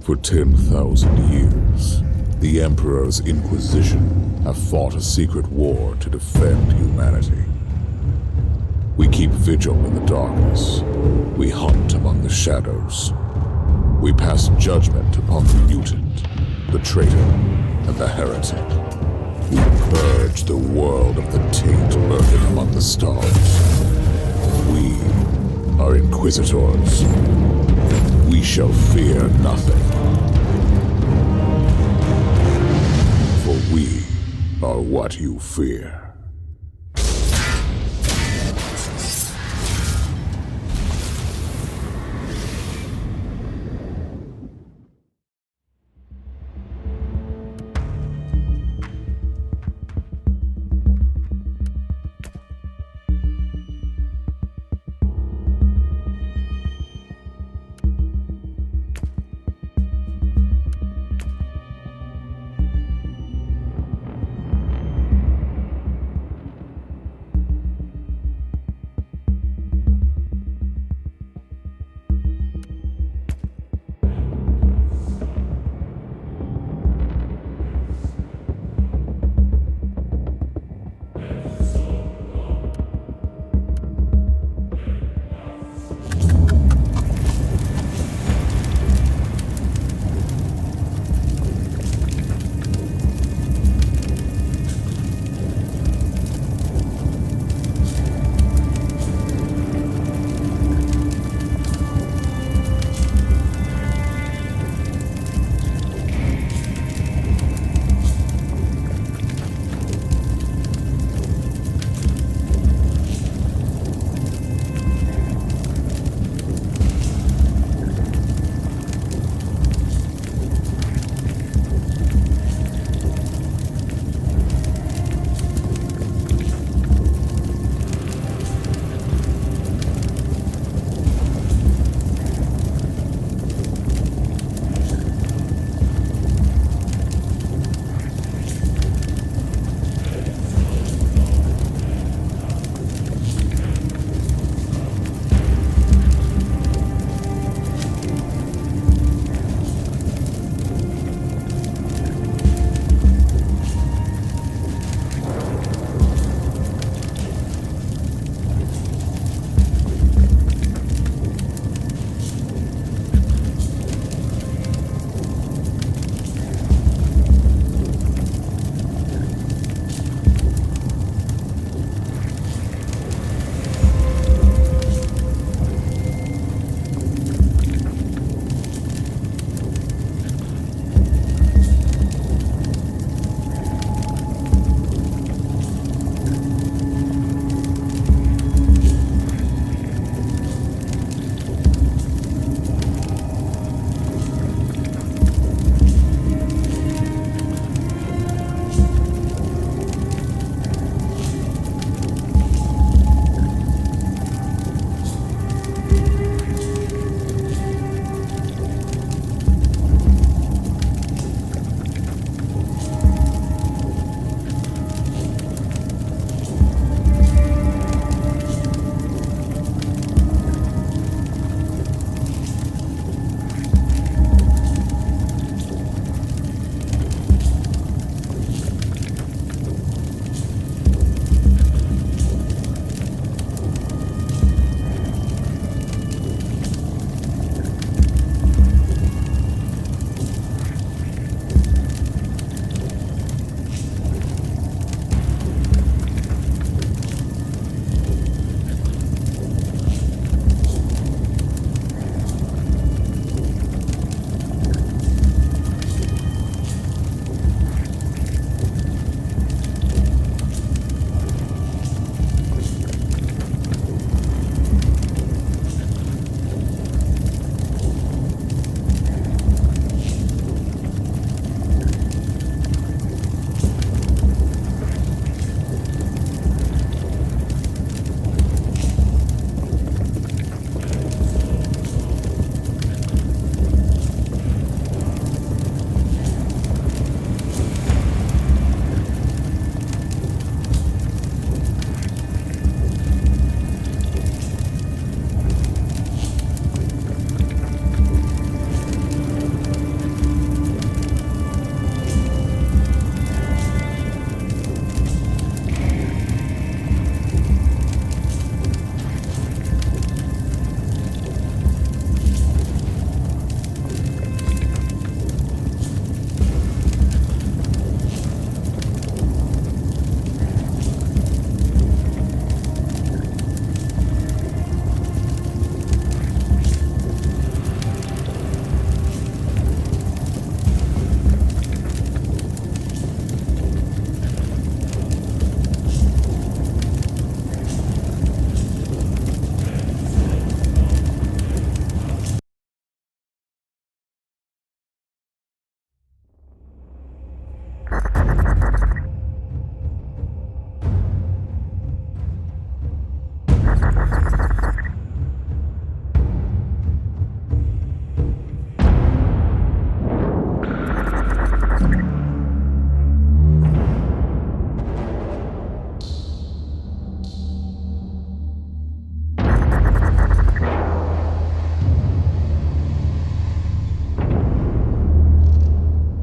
For 10,000 years, the Emperor's Inquisition have fought a secret war to defend humanity. We keep vigil in the darkness. We hunt among the shadows. We pass judgment upon the mutant, the traitor, and the heretic. We purge the world of the taint lurking among the stars. We are Inquisitors. We shall fear nothing. For we are what you fear.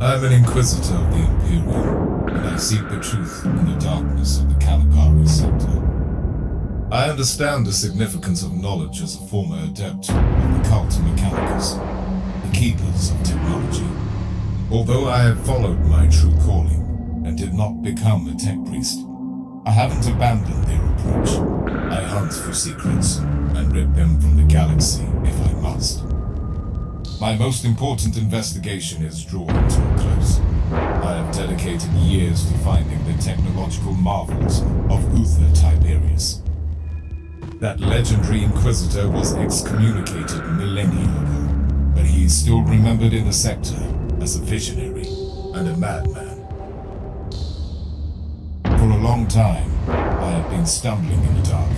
I'm an Inquisitor of the Imperium, and I seek the truth in the darkness of the Caligari Sector. I understand the significance of knowledge as a former Adept of the Cult Mechanicus, the Keepers of Technology. Although I have followed my true calling and did not become a tech priest, I haven't abandoned their approach. I hunt for secrets and rip them from the galaxy if I must. My most important investigation is drawing to a close. I have dedicated years to finding the technological marvels of Uther Tiberius. That legendary Inquisitor was excommunicated millennia ago, but he is still remembered in the sector as a visionary and a madman. For a long time, I have been stumbling in the dark,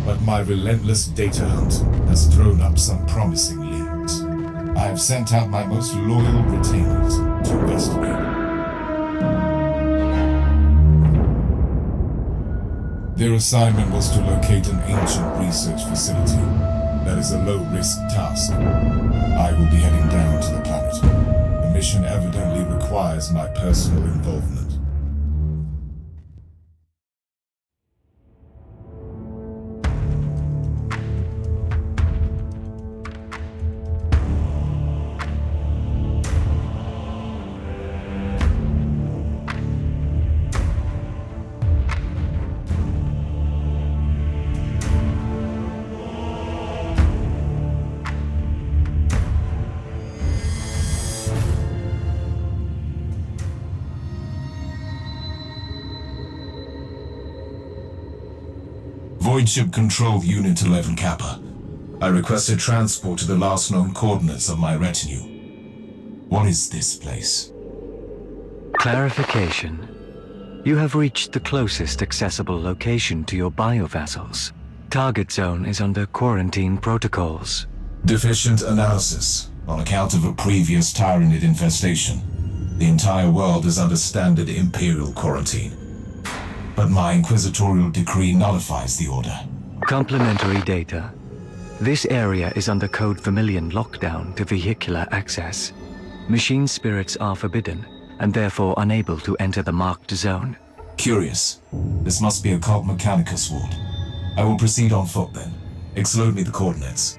but my relentless data hunt has thrown up some promising leads. I have sent out my most loyal retainers to investigate. Their assignment was to locate an ancient research facility. That is a low-risk task. I will be heading down to the planet. The mission evidently requires my personal involvement. Void Ship Control Unit 11 Kappa. I requested transport to the last known coordinates of my retinue. What is this place? Clarification. You have reached the closest accessible location to your biovessels. Target zone is under quarantine protocols. Deficient analysis. On account of a previous Tyranid infestation, the entire world is under standard Imperial quarantine. But my Inquisitorial decree nullifies the order. Complementary data. This area is under Code Vermilion lockdown to vehicular access. Machine spirits are forbidden, and therefore unable to enter the marked zone. Curious. This must be a Cult Mechanicus ward. I will proceed on foot then. Exload me the coordinates.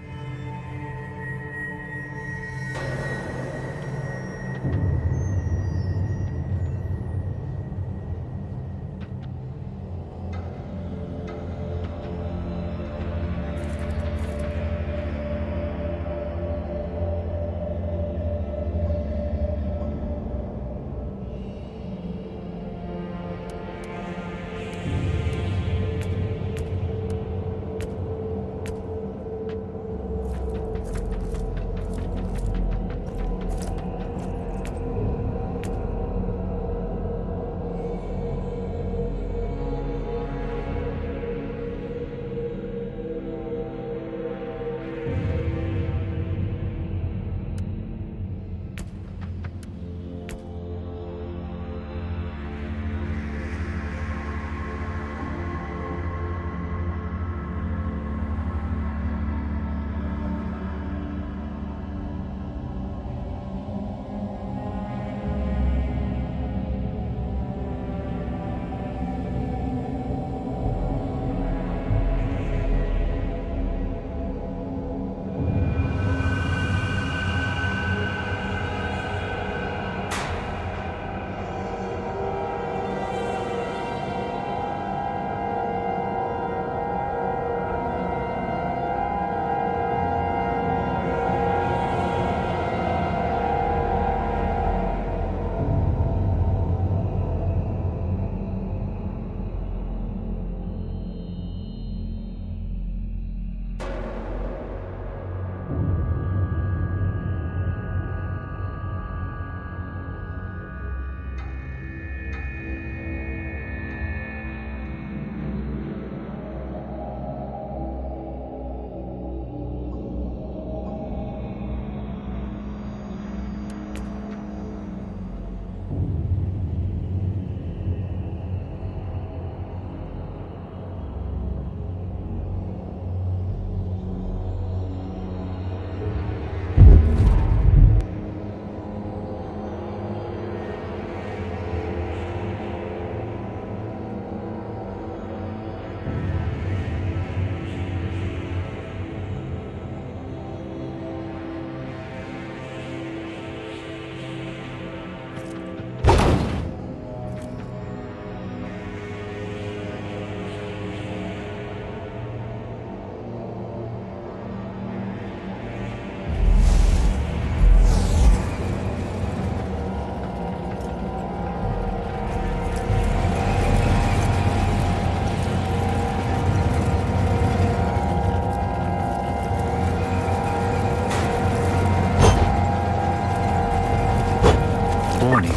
Warning.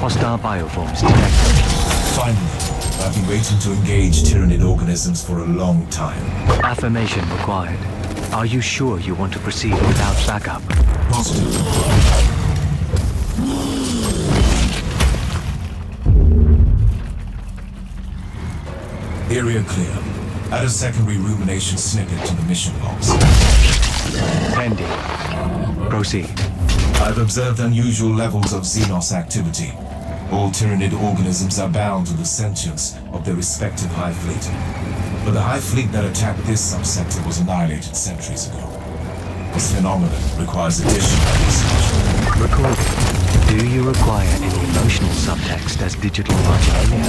Hostile bioforms detected. Finally, I've been waiting to engage Tyranid organisms for a long time. Affirmation required. Are you sure you want to proceed without backup? Positive. Area clear. Add a secondary rumination snippet to the mission logs. Pending. Proceed. I've observed unusual levels of Xenos activity. All Tyranid organisms are bound to the sentience of their respective Hive Fleet. But the Hive Fleet that attacked this subsector was annihilated centuries ago. This phenomenon requires additional research. Recording. Do you require any emotional subtext as digital marginalia?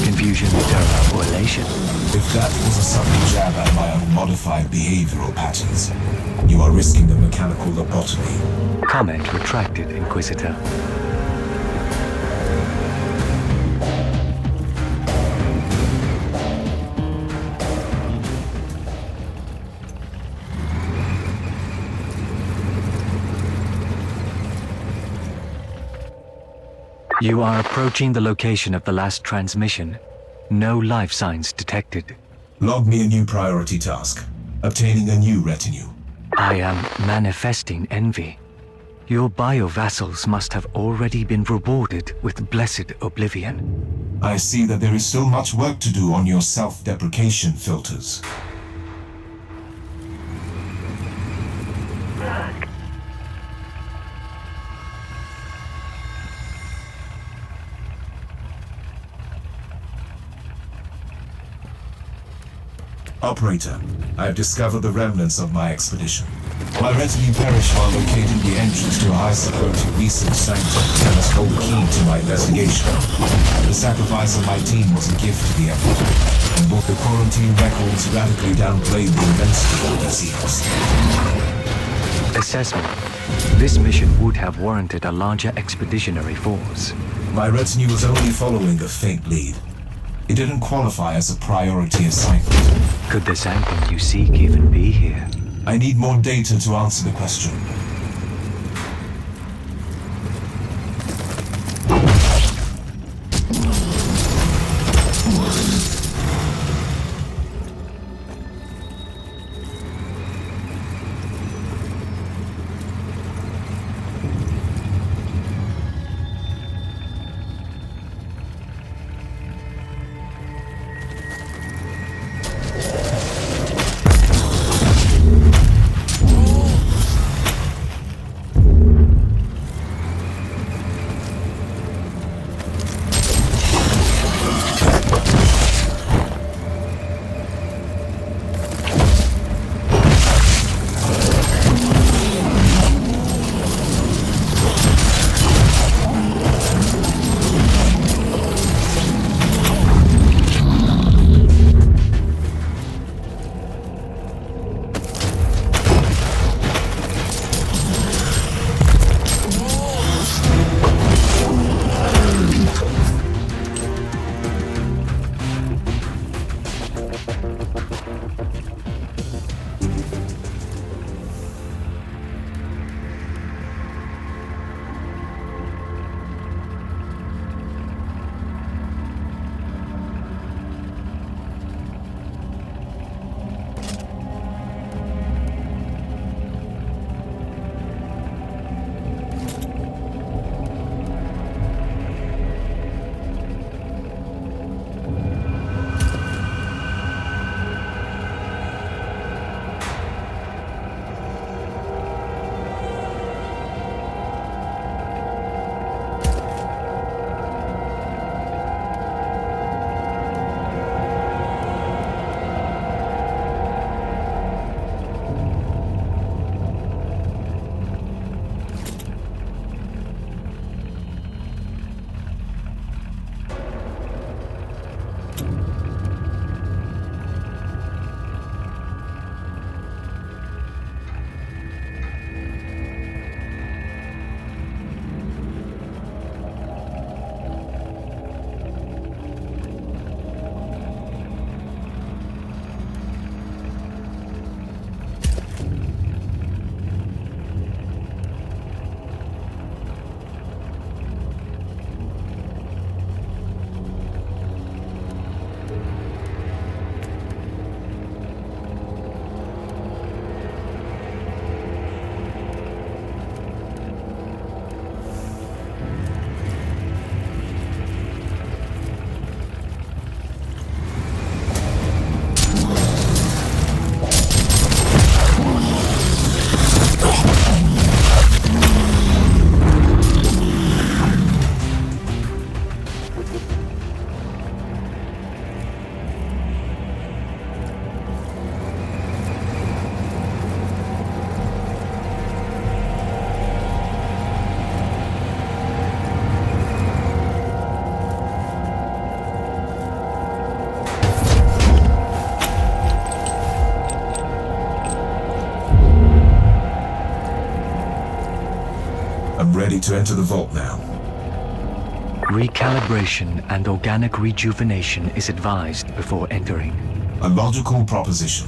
Confusion, terror, or elation? If that was a subtle jab at my unmodified behavioral patterns, you are risking a mechanical lobotomy. Comment retracted, Inquisitor. You are approaching the location of the last transmission. No life signs detected. Log me a new priority task. Obtaining a new retinue. I am manifesting envy. Your bio-vassals must have already been rewarded with blessed oblivion. I see that there is still much work to do on your self-deprecation filters. Operator, I have discovered the remnants of my expedition. My retinue perished while locating the entrance to a high-security research sanctum that must hold key to my investigation. The sacrifice of my team was a gift to the effort, and both the quarantine records radically downplayed the immensity of their Xenos. Assessment. This mission would have warranted a larger expeditionary force. My retinue was only following a faint lead. It didn't qualify as a priority assignment. Could the sanctum you seek even be here? I need more data to answer the question. ready to enter the vault now. Recalibration and organic rejuvenation is advised before entering. A logical proposition.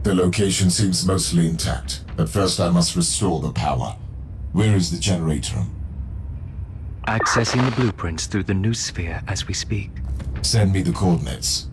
The location seems mostly intact, but first I must restore the power. Where is the generator room? Accessing the blueprints through the new sphere as we speak. Send me the coordinates.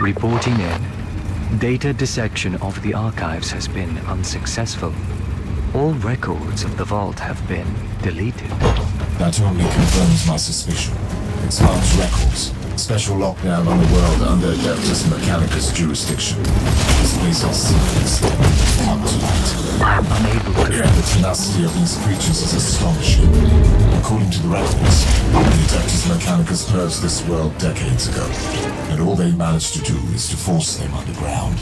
Reporting in. Data dissection of the archives has been unsuccessful. All records of the vault have been deleted. That only confirms my suspicion. Expunge records. Special lockdown on the world under Adeptus Mechanicus jurisdiction. This place has secrets come to light. I am unable to... The tenacity of these creatures is astonishing. According to the records, the Adeptus Mechanicus purged this world decades ago, and all they managed to do is to force them underground.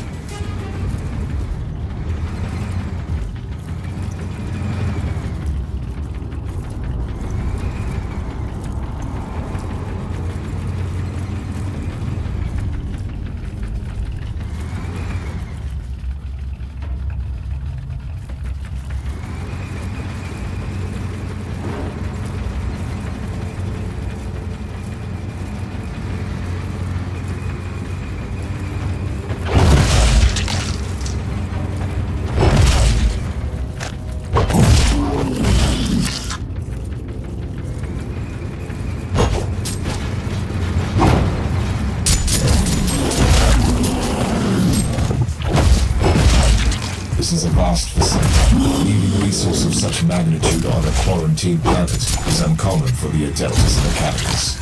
This is a vast facility. Needing a resource of such magnitude on a quarantined planet is uncommon for the Adeptus Mechanicus.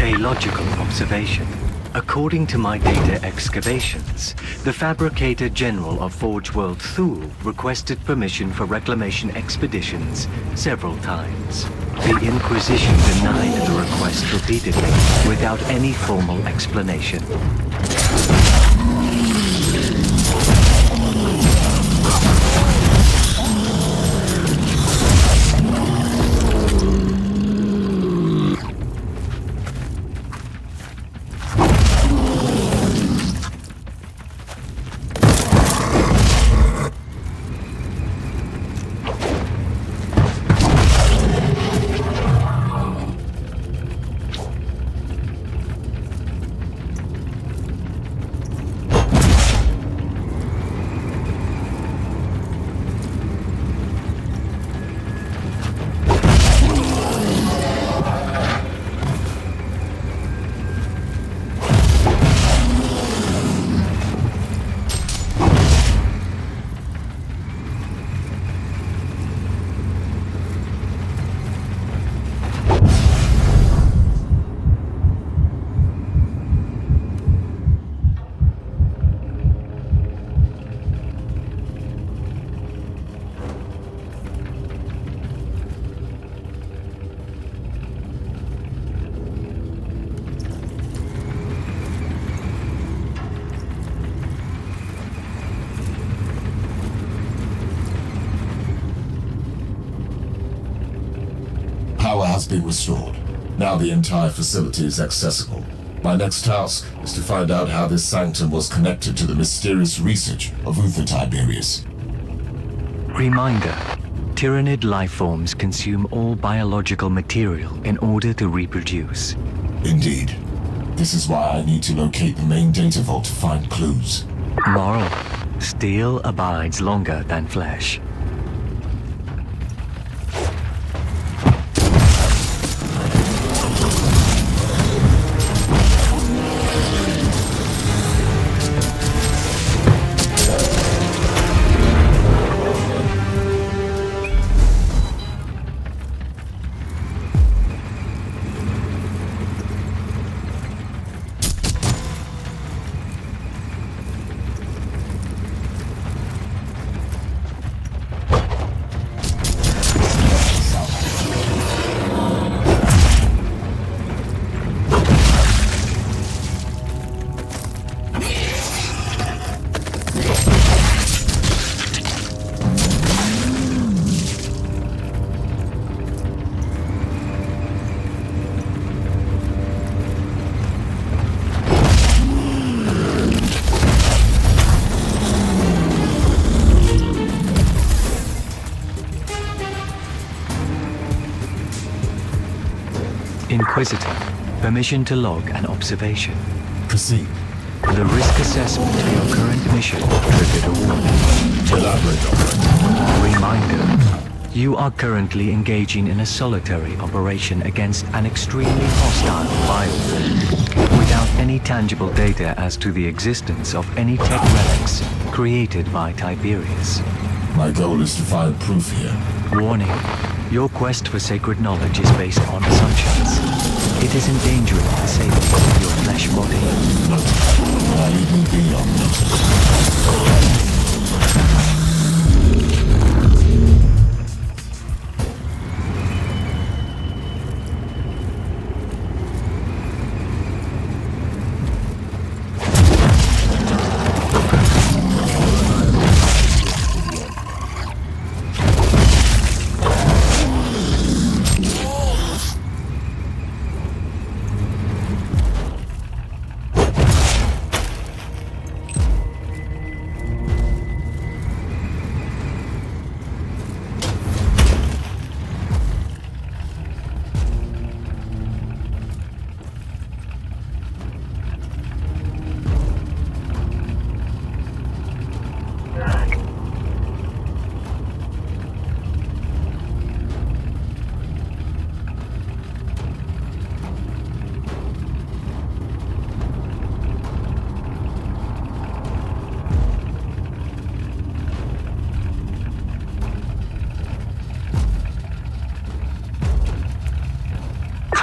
A logical observation. According to my data excavations, the Fabricator General of Forge World Thule requested permission for reclamation expeditions several times. The Inquisition denied the request repeatedly, without any formal explanation. Power has been restored. Now the entire facility is accessible. My next task is to find out how this sanctum was connected to the mysterious research of Uther Tiberius. Reminder. Tyrannid lifeforms consume all biological material in order to reproduce. Indeed. This is why I need to locate the main data vault to find clues. Moral. Steel abides longer than flesh. Inquisitor, permission to log an observation. Proceed. The risk assessment for your current mission triggered a warning. Elaborate, Operator. Reminder, you are currently engaging in a solitary operation against an extremely hostile bioform. without any tangible data as to the existence of any tech relics created by Tiberius. My goal is to find proof here. Warning, your quest for sacred knowledge is based on assumptions. It is endangering the safety of your flesh body. I even be on notice.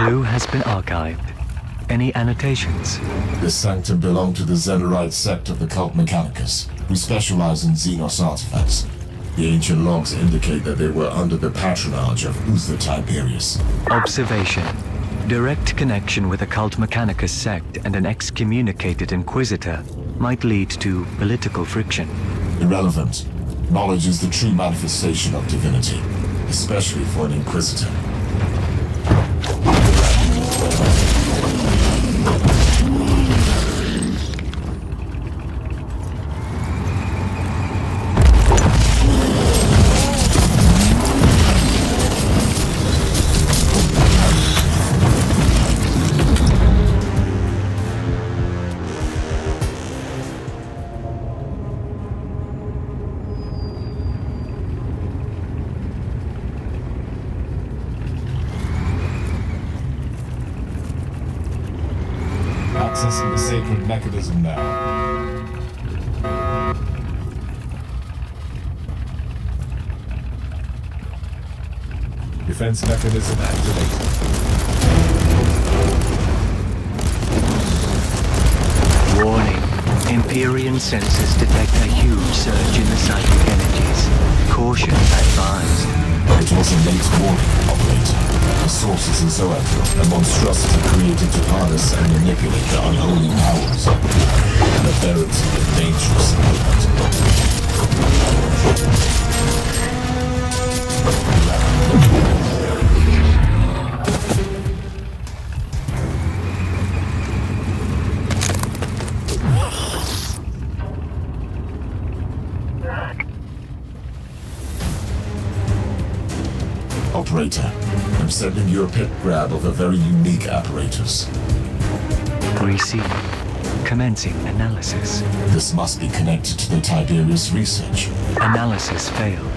Clue has been archived. Any annotations? This sanctum belonged to the Zellerite sect of the cult Mechanicus, who specialize in Xenos artifacts. The ancient logs indicate that they were under the patronage of Uther Tiberius. Observation. Direct connection with a cult Mechanicus sect and an excommunicated Inquisitor might lead to political friction. Irrelevant. Knowledge is the true manifestation of divinity, especially for an Inquisitor. Accessing the sacred mechanism now. Defense mechanism activated. Warning. Empyrean sensors detect a huge surge in the psychic energies. Caution advised. It was a late warning, operator. The source is in Zoetra, a monstrosity created to harness and manipulate the unholy powers. An aberrant and dangerous Operator, I'm sending you a pit grab of a very unique apparatus. Receive. Commencing analysis. This must be connected to the Tiberius research. Analysis failed.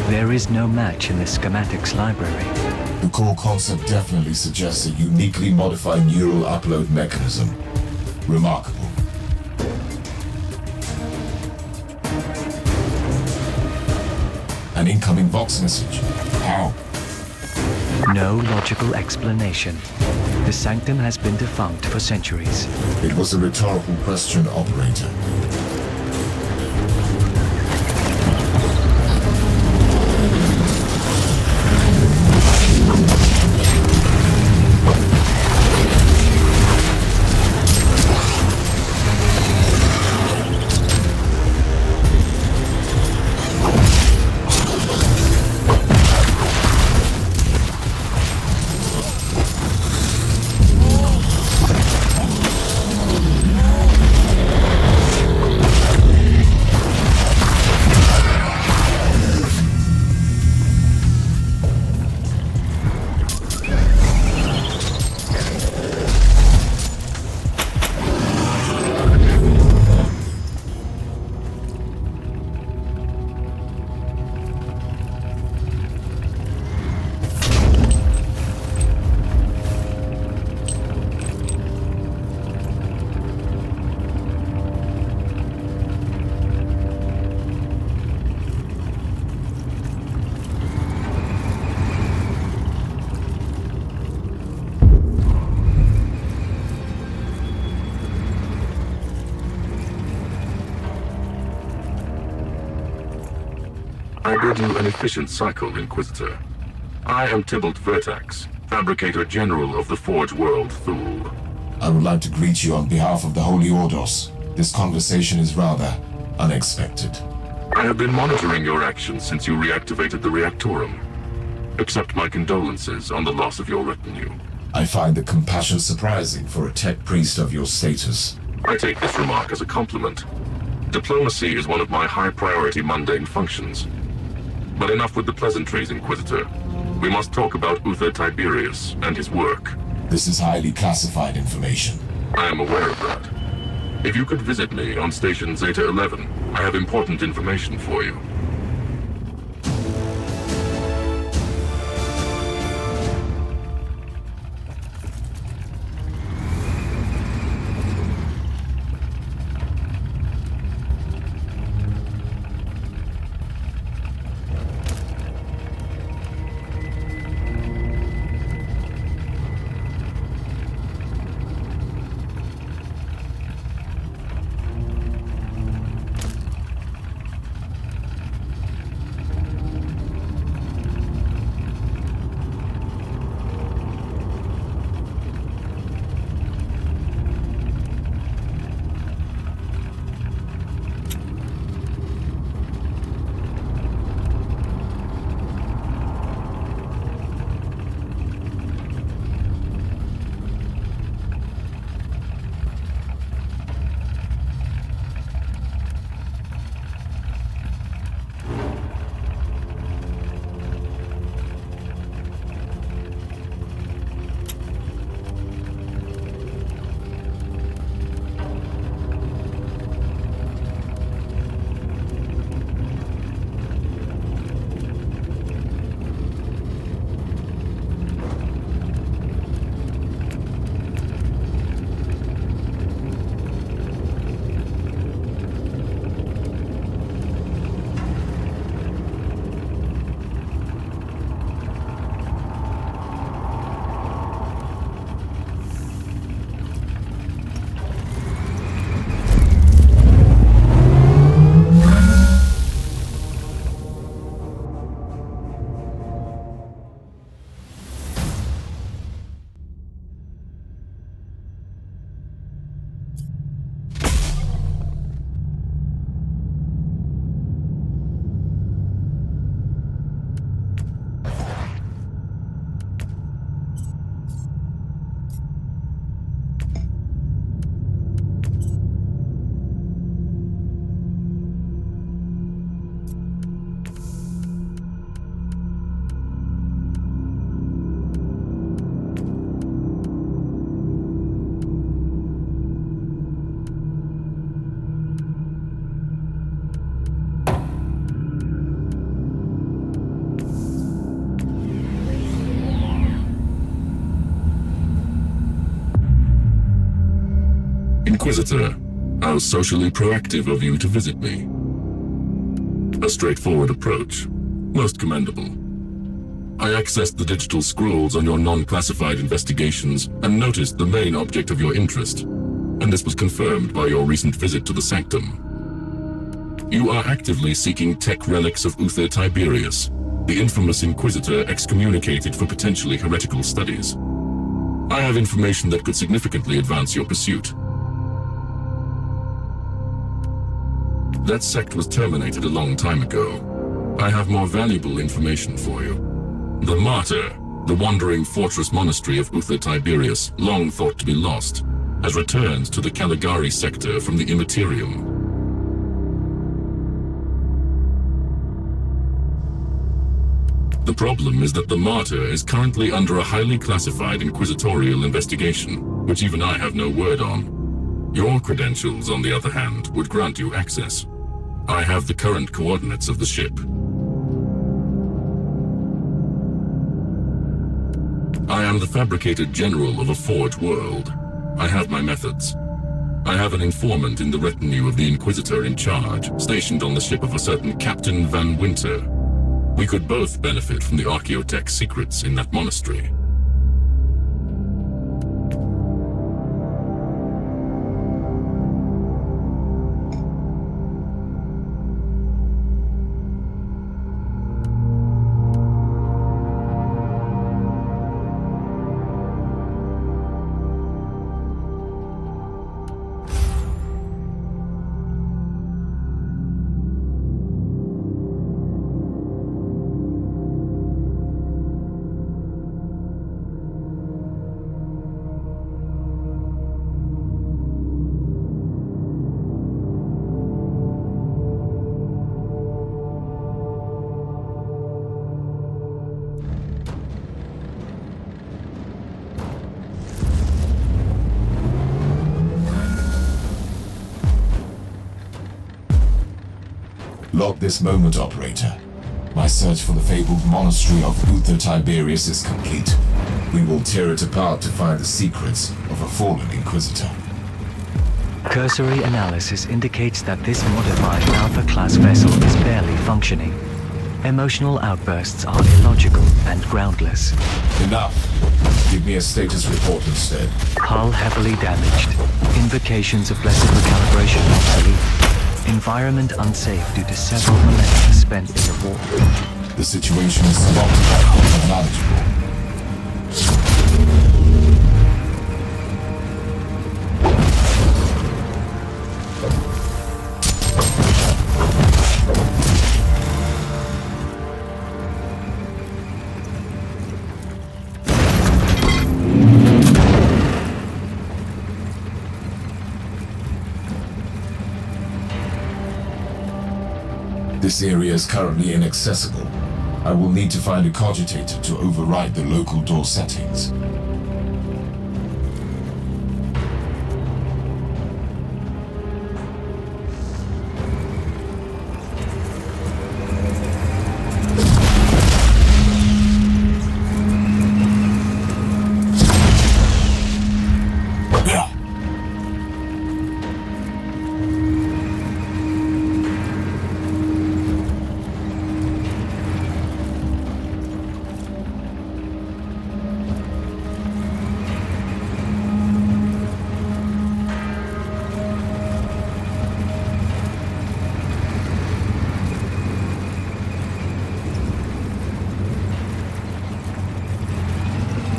There is no match in the schematics library. The core concept definitely suggests a uniquely modified neural upload mechanism. Remarkable. An incoming Vox message. How? No logical explanation. The sanctum has been defunct for centuries. It was a rhetorical question, operator. I bid you an efficient cycle, Inquisitor. I am Tybalt Vertax, Fabricator General of the Forge World, Thule. I would like to greet you on behalf of the Holy Ordos. This conversation is rather unexpected. I have been monitoring your actions since you reactivated the Reactorum. Accept my condolences on the loss of your retinue. I find the compassion surprising for a tech priest of your status. I take this remark as a compliment. Diplomacy is one of my high-priority mundane functions. But enough with the pleasantries, Inquisitor. We must talk about Uther Tiberius and his work. This is highly classified information. I am aware of that. If you could visit me on Station Zeta 11, I have important information for you. Inquisitor, how socially proactive of you to visit me. A straightforward approach. Most commendable. I accessed the digital scrolls on your non-classified investigations and noticed the main object of your interest, and this was confirmed by your recent visit to the Sanctum. You are actively seeking tech relics of Uther Tiberius, the infamous Inquisitor excommunicated for potentially heretical studies. I have information that could significantly advance your pursuit. That sect was terminated a long time ago. I have more valuable information for you. The Martyr, the wandering fortress monastery of Uther Tiberius, long thought to be lost, has returned to the Caligari Sector from the Imperium. The problem is that the Martyr is currently under a highly classified inquisitorial investigation, which even I have no word on. Your credentials, on the other hand, would grant you access. I have the current coordinates of the ship. I am the Fabricator General of a Forge World. I have my methods. I have an informant in the retinue of the Inquisitor in charge, stationed on the ship of a certain Captain Van Winter. We could both benefit from the Archaeotech secrets in that monastery. Unlock this moment, operator. My search for the fabled monastery of Uther Tiberius is complete. We will tear it apart to find the secrets of a fallen Inquisitor. Cursory analysis indicates that this modified Alpha-class vessel is barely functioning. Emotional outbursts are illogical and groundless. Enough. Give me a status report instead. Hull heavily damaged. Invocations of blessed recalibration obsolete. Environment unsafe due to several millennia spent in the war. The situation is suboptimal and manageable. This area is currently inaccessible. I will need to find a cogitator to override the local door settings.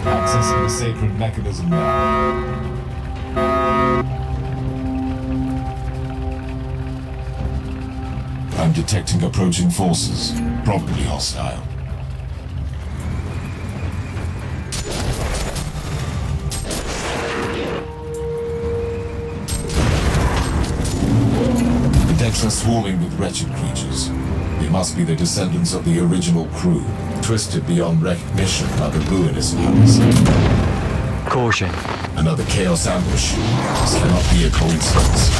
Accessing the sacred mechanism now. I'm detecting approaching forces, probably hostile. The decks are swarming with wretched creatures. They must be the descendants of the original crew, twisted beyond recognition by the ruinous powers. Caution. Another Chaos ambush. This cannot be a coincidence.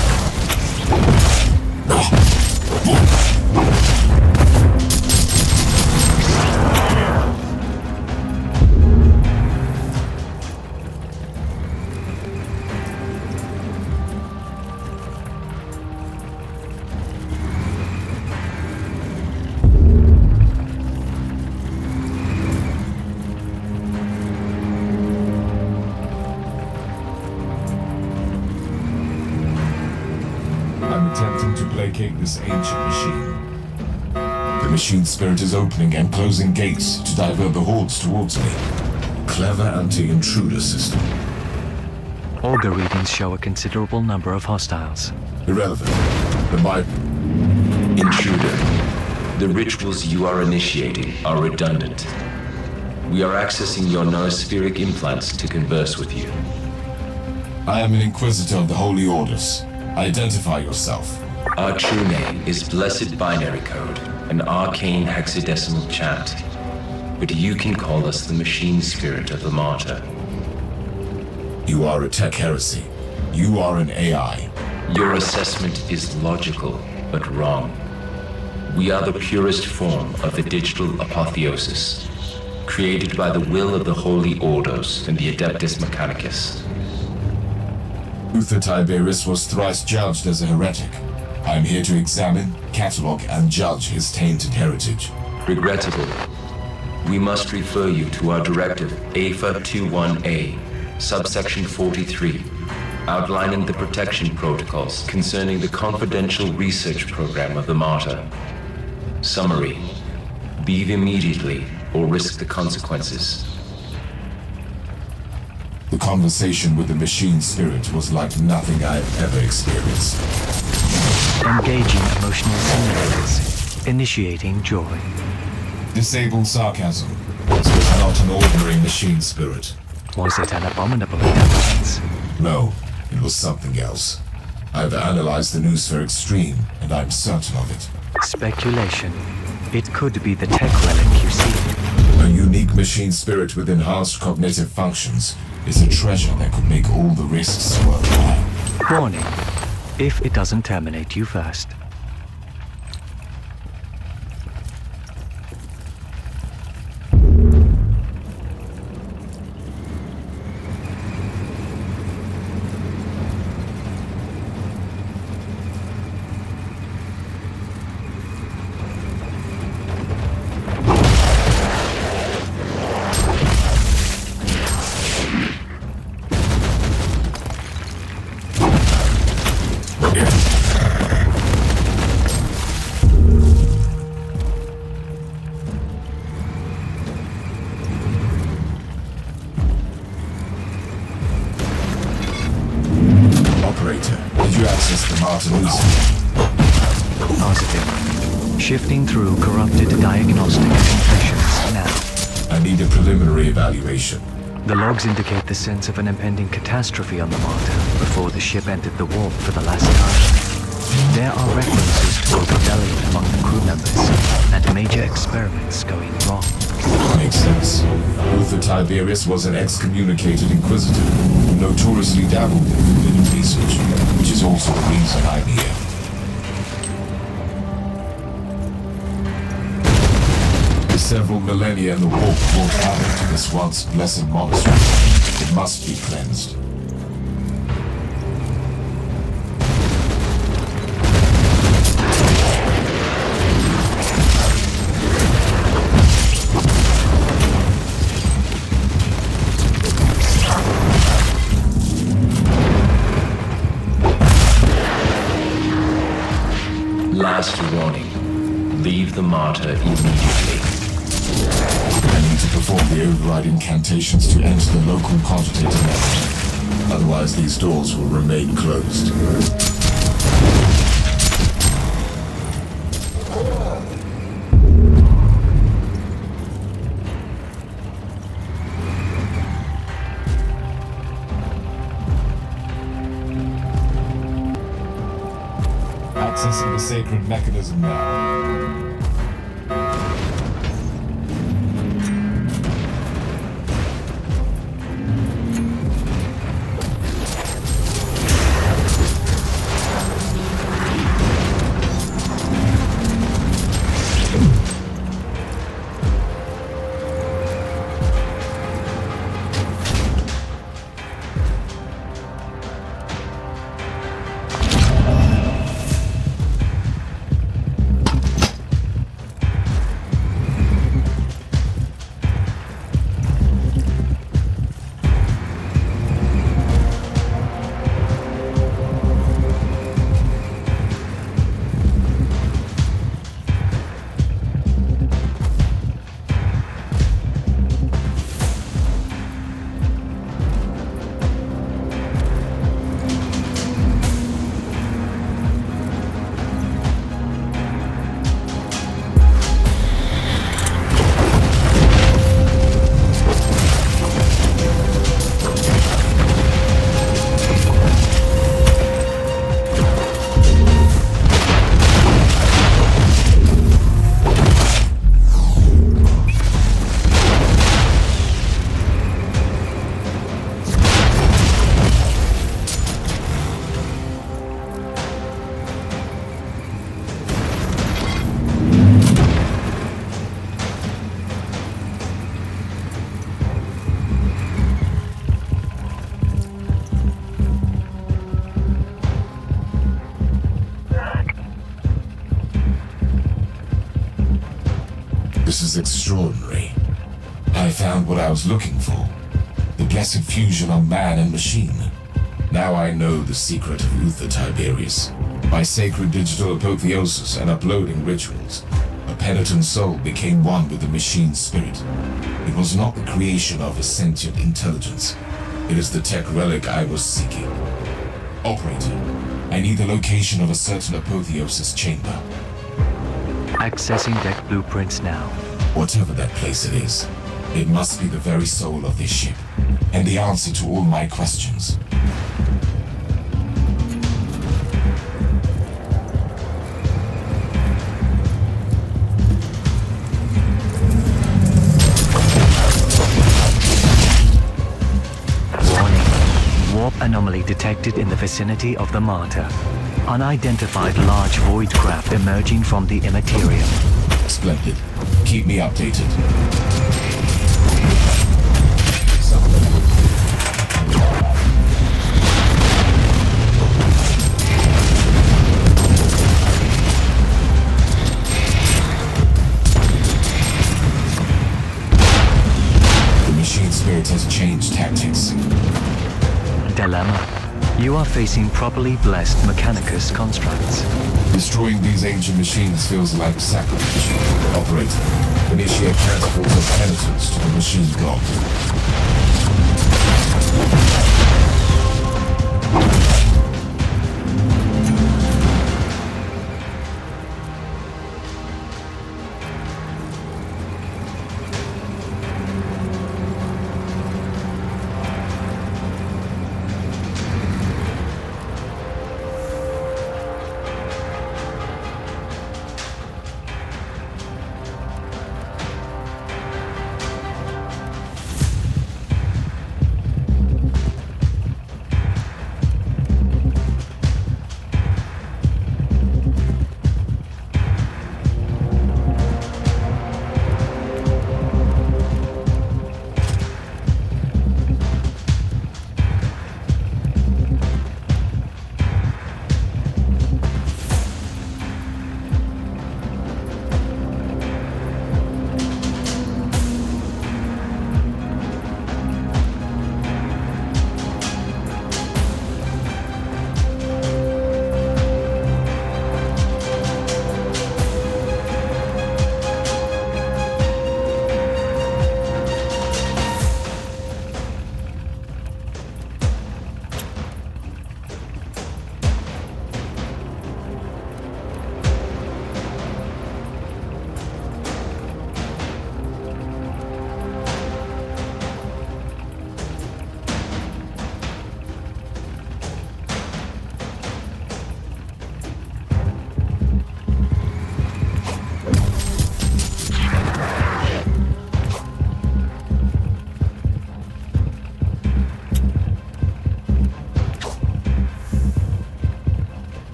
I'm attempting to placate this ancient machine. The machine spirit is opening and closing gates to divert the hordes towards me. Clever anti-intruder system. Auger readings show a considerable number of hostiles. Irrelevant. Intruder, the rituals you are initiating are redundant. We are accessing your noospheric implants to converse with you. I am an Inquisitor of the Holy Orders. Identify yourself. Our true name is Blessed Binary Code, an arcane hexadecimal chant. But you can call us the machine spirit of the Martyr. You are a tech heresy. You are an AI. Your assessment is logical, but wrong. We are the purest form of the digital apotheosis, created by the will of the Holy Orders and the Adeptus Mechanicus. Uther Tiberius was thrice judged as a heretic. I am here to examine, catalogue, and judge his tainted heritage. Regrettable. We must refer you to our directive, AFA 21A, subsection 43, outlining the protection protocols concerning the confidential research program of the Martyr. Summary: leave immediately or risk the consequences. The conversation with the machine spirit was like nothing I have ever experienced. Engaging emotional simulators. Initiating joy. Disable sarcasm. This was not an ordinary machine spirit. Was it an abominable intelligence? No, it was something else. I've analyzed the noospheric stream, and I'm certain of it. Speculation. It could be the tech relic you seek. A unique machine spirit with enhanced cognitive functions is a treasure that could make all the risks worthwhile. Warning. If it doesn't terminate you first. hallucinate. Positive. Shifting through corrupted diagnostic confessions now. I need a preliminary evaluation. The logs indicate the sense of an impending catastrophe on the Martyr before the ship entered the warp for the last time. There are references to a rebellion among the crew members and major experiments going wrong. Makes sense. Luther Tiberius was an excommunicated Inquisitor who notoriously dabbled in forbidden research, which is also the reason I'm here. The several millennia in the warp brought havoc to this once blessed monastery. It must be cleansed. Last warning. Leave the Martyr immediately. I need to perform the override incantations to enter the local cogitator network. Otherwise, these doors will remain closed. Accessing the sacred mechanism now. This is extraordinary. I found what I was looking for. The blessed fusion of man and machine. Now I know the secret of Luther Tiberius. By sacred digital apotheosis and uploading rituals, a penitent soul became one with the machine's spirit. It was not the creation of a sentient intelligence. It is the tech relic I was seeking. Operator, I need the location of a certain apotheosis chamber. Accessing deck blueprints now. Whatever that place it is, it must be the very soul of this ship, and the answer to all my questions. Warning. Warp anomaly detected in the vicinity of the Martyr. Unidentified large void craft emerging from the immaterium. Splendid. Keep me updated. The machine spirit has changed tactics. Dilemma. You are facing properly blessed Mechanicus constructs. Destroying these ancient machines feels like sacrilege. Operator, initiate catapults of penitence to the machine god.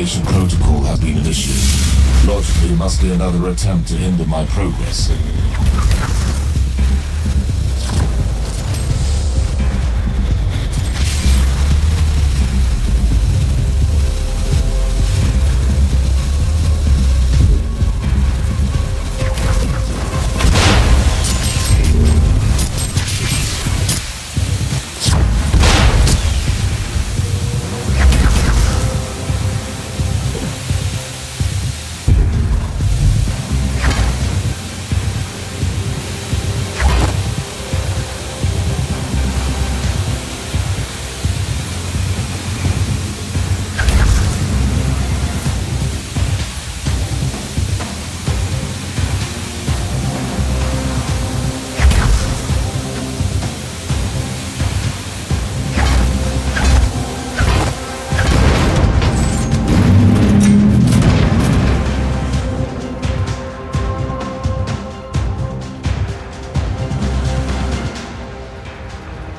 Deactivation protocol has been initiated. Logically, it must be another attempt to hinder my progress.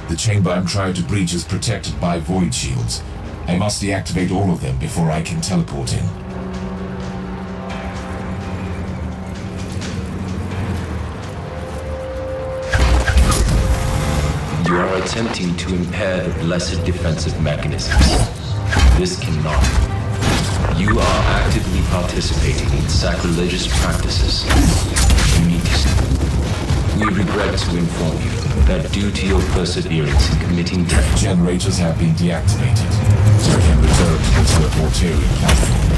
The chamber I'm trying to breach is protected by void shields. I must deactivate all of them before I can teleport in. You are attempting to impair the blessed defensive mechanisms. This cannot. You are actively participating in sacrilegious practices. You need to stop. We regret to inform you that due to your perseverance in committing Generators have been deactivated. You can return to the teleportarian platform.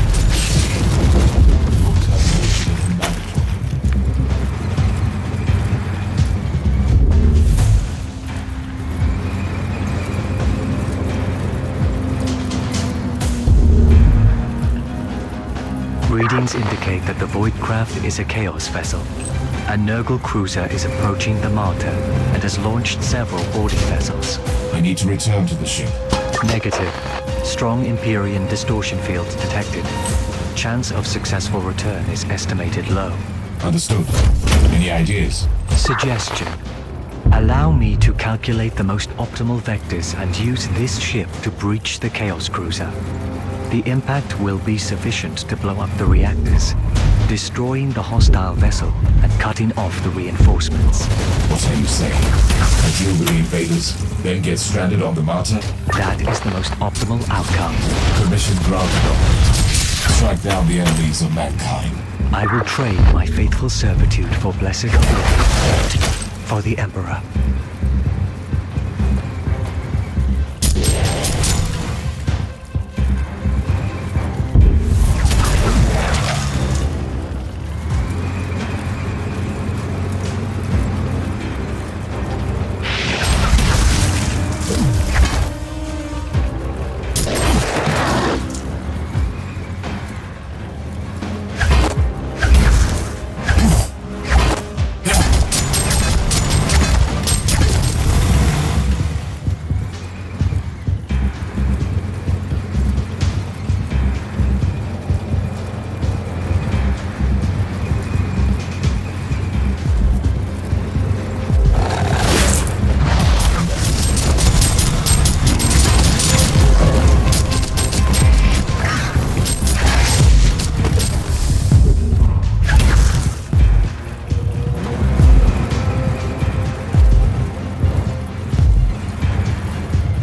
Readings indicate that the Void Craft is a Chaos vessel. A Nurgle cruiser is approaching the Martyr and has launched several boarding vessels. I need to return to the ship. Negative. Strong Imperium distortion fields detected. Chance of successful return is estimated low. Understood. Any ideas? Suggestion. Allow me to calculate the most optimal vectors and use this ship to breach the Chaos cruiser. The impact will be sufficient to blow up the reactors, destroying the hostile vessel and cutting off the reinforcements. What are you saying? I deal with the invaders, then get stranded on the Martyr? That is the most optimal outcome. Permission granted, Operator. Strike down the enemies of mankind. I will trade my faithful servitude for blessed glory. For the Emperor.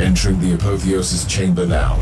Entering the Apotheosis chamber now.